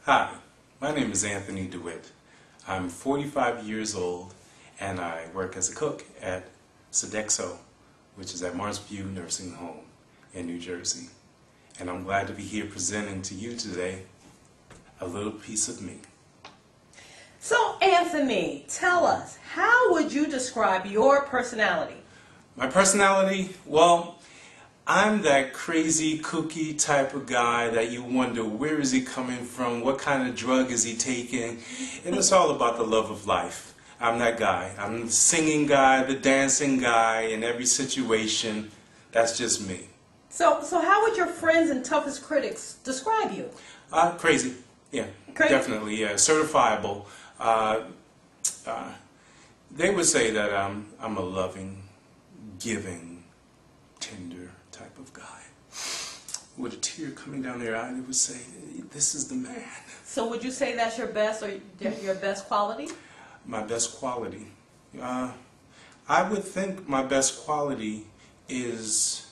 Hi, my name is Anthony DeWitt. I'm 45 years old and I work as a cook at Sodexo, which is at Marsview Nursing Home in New Jersey. And I'm glad to be here presenting to you today a little piece of me. So Anthony, tell us, how would you describe your personality? My personality? Well, I'm that crazy, kooky type of guy that you wonder, where is he coming from? What kind of drug is he taking? And it's all about the love of life. I'm that guy. I'm the singing guy, the dancing guy in every situation. That's just me. So how would your friends and toughest critics describe you? Crazy. Yeah, Crazy? Definitely. Yeah, certifiable. They would say that I'm a loving, giving, tender type of guy. With a tear coming down their eye, they would say, this is the man. So would you say that's your best or your best quality? My best quality? I would think my best quality is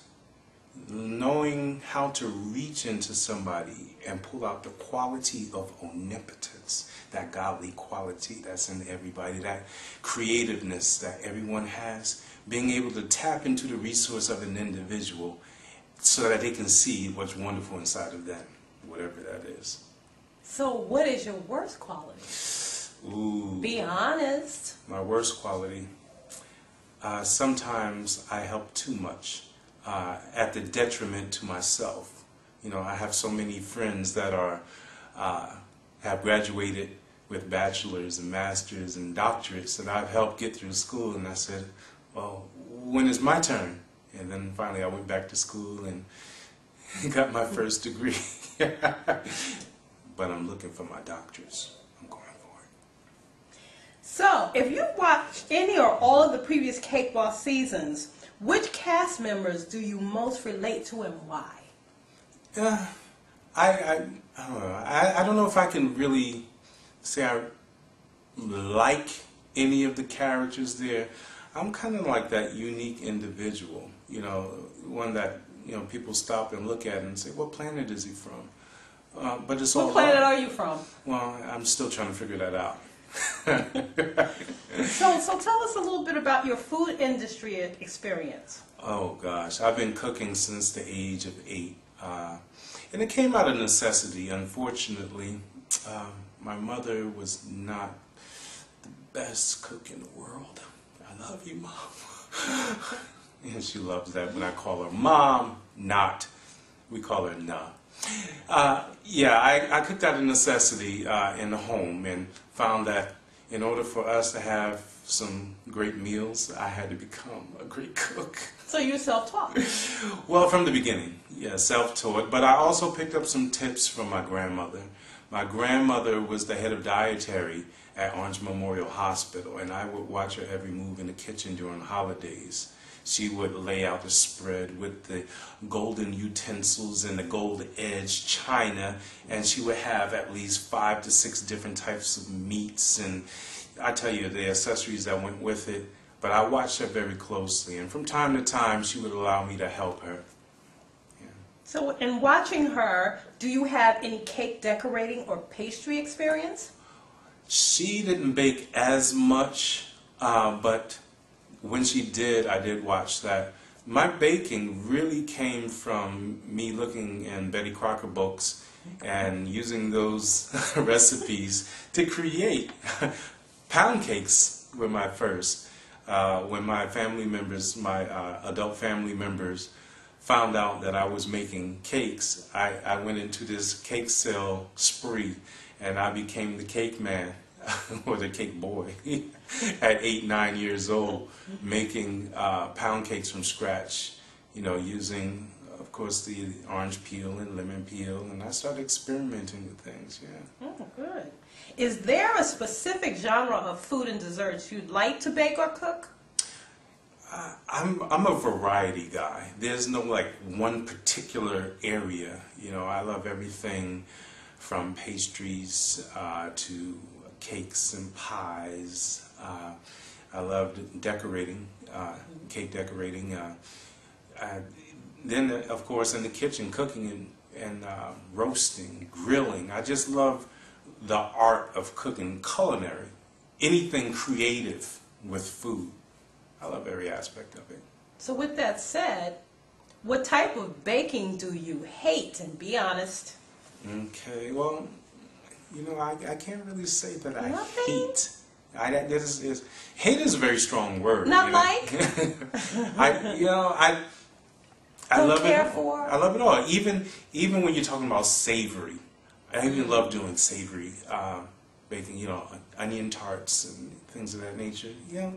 knowing how to reach into somebody and pull out the quality of omnipotence, that godly quality that's in everybody, that creativeness that everyone has, being able to tap into the resource of an individual so that they can see what's wonderful inside of them, whatever that is. So what is your worst quality? Ooh. Be honest. My worst quality? Sometimes I help too much at the detriment to myself. You know, I have so many friends that are have graduated with bachelor's and master's and doctorates, and I've helped get through school, and I said, well, when is my turn? And then finally I went back to school and got my first degree. But I'm looking for my doctorates. I'm going for it. So if you watched any or all of the previous Cake Boss seasons, which cast members do you most relate to and why? I don't know. I don't know if I can really say I like any of the characters there. I'm kind of like that unique individual, you know, one that, you know, people stop and look at and say, what planet is he from? But it's all What planet are you from? Well, I'm still trying to figure that out. So tell us a little bit about your food industry experience. Oh gosh, I've been cooking since the age of 8. And it came out of necessity, unfortunately. My mother was not the best cook in the world. I love you, Mom. And she loves that when I call her Mom, not. We call her Nah. Yeah, I cooked out of necessity in the home and found that in order for us to have some great meals, I had to become a great cook. So you're self-taught? Well, from the beginning, yeah, self-taught. But I also picked up some tips from my grandmother. My grandmother was the head of dietary at Orange Memorial Hospital, and I would watch her every move in the kitchen during holidays. She would lay out the spread with the golden utensils and the gold edged china, and she would have at least 5 to 6 different types of meats, and I tell you the accessories that went with it. But I watched her very closely, and from time to time she would allow me to help her. Yeah. So in watching her, do you have any cake decorating or pastry experience? She didn't bake as much, but when she did, I did watch that. My baking really came from me looking in Betty Crocker books and using those recipes to create. Pound cakes were my first. When my family members, my adult family members, found out that I was making cakes, I went into this cake sale spree, and I became the cake man, or the cake boy, at 8, 9 years old, making pound cakes from scratch, you know, using, of course, the orange peel and lemon peel, and I started experimenting with things, yeah. Oh, good. Is there a specific genre of food and desserts you'd like to bake or cook? I'm a variety guy. There's no like one particular area. You know, I love everything from pastries to cakes and pies. I loved decorating, cake decorating. Then, of course, in the kitchen, cooking and roasting, grilling. I just love the art of cooking, culinary, anything creative with food. I love every aspect of it. So with that said, what type of baking do you hate? And be honest. Okay, well, you know, I can't really say that I Nothing? hate. Hate is a very strong word. Not you know? like? I Don't love care it. for? I love it all. Even when you're talking about savory, I even love doing savory baking. You know, onion tarts and things of that nature. You know,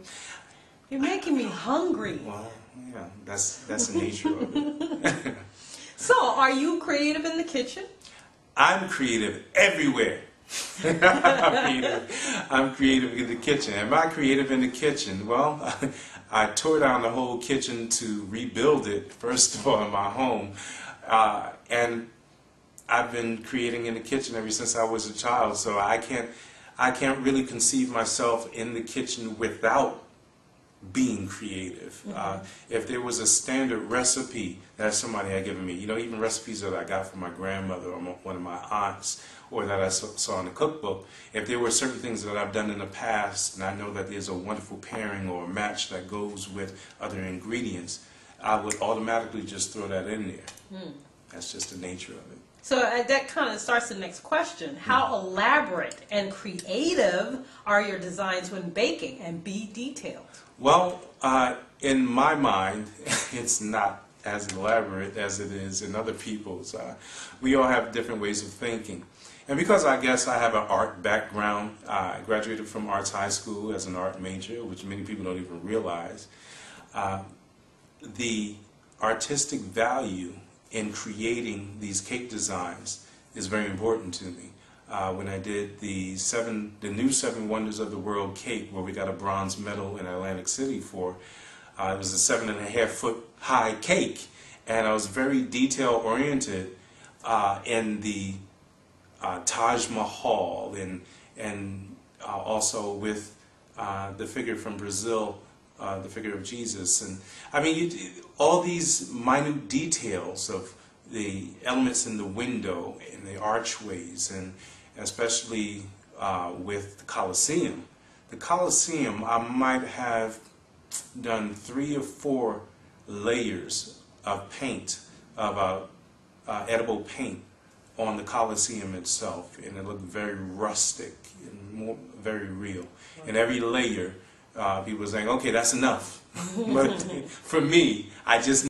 You're making me hungry. well, yeah, that's the nature of it. So, are you creative in the kitchen? I'm creative everywhere. I'm creative in the kitchen. Am I creative in the kitchen? Well, I tore down the whole kitchen to rebuild it, first of all, in my home. And I've been creating in the kitchen ever since I was a child, so I can't really conceive myself in the kitchen without being creative. If there was a standard recipe that somebody had given me, you know, even recipes that I got from my grandmother or one of my aunts, or that I saw in the cookbook, if there were certain things that I've done in the past and I know that there's a wonderful pairing or a match that goes with other ingredients, I would automatically just throw that in there. That's just the nature of it. So that kind of starts the next question. How elaborate and creative are your designs when baking? And be detailed. Well, in my mind, it's not as elaborate as it is in other people's. We all have different ways of thinking. And because I guess I have an art background, I graduated from Arts High School as an art major, which many people don't even realize. The artistic value in creating these cake designs is very important to me. When I did the new Seven Wonders of the World cake, where we got a bronze medal in Atlantic City for, it was a 7.5-foot high cake, and I was very detail oriented in the Taj Mahal and also with the figure from Brazil, the figure of Jesus, and I mean all these minute details of the elements in the window and the archways, and especially with the Colosseum. The Colosseum, I might have done 3 or 4 layers of paint, of edible paint on the Colosseum itself, and it looked very rustic and very real. And every layer, people were saying, okay, that's enough. But for me, I just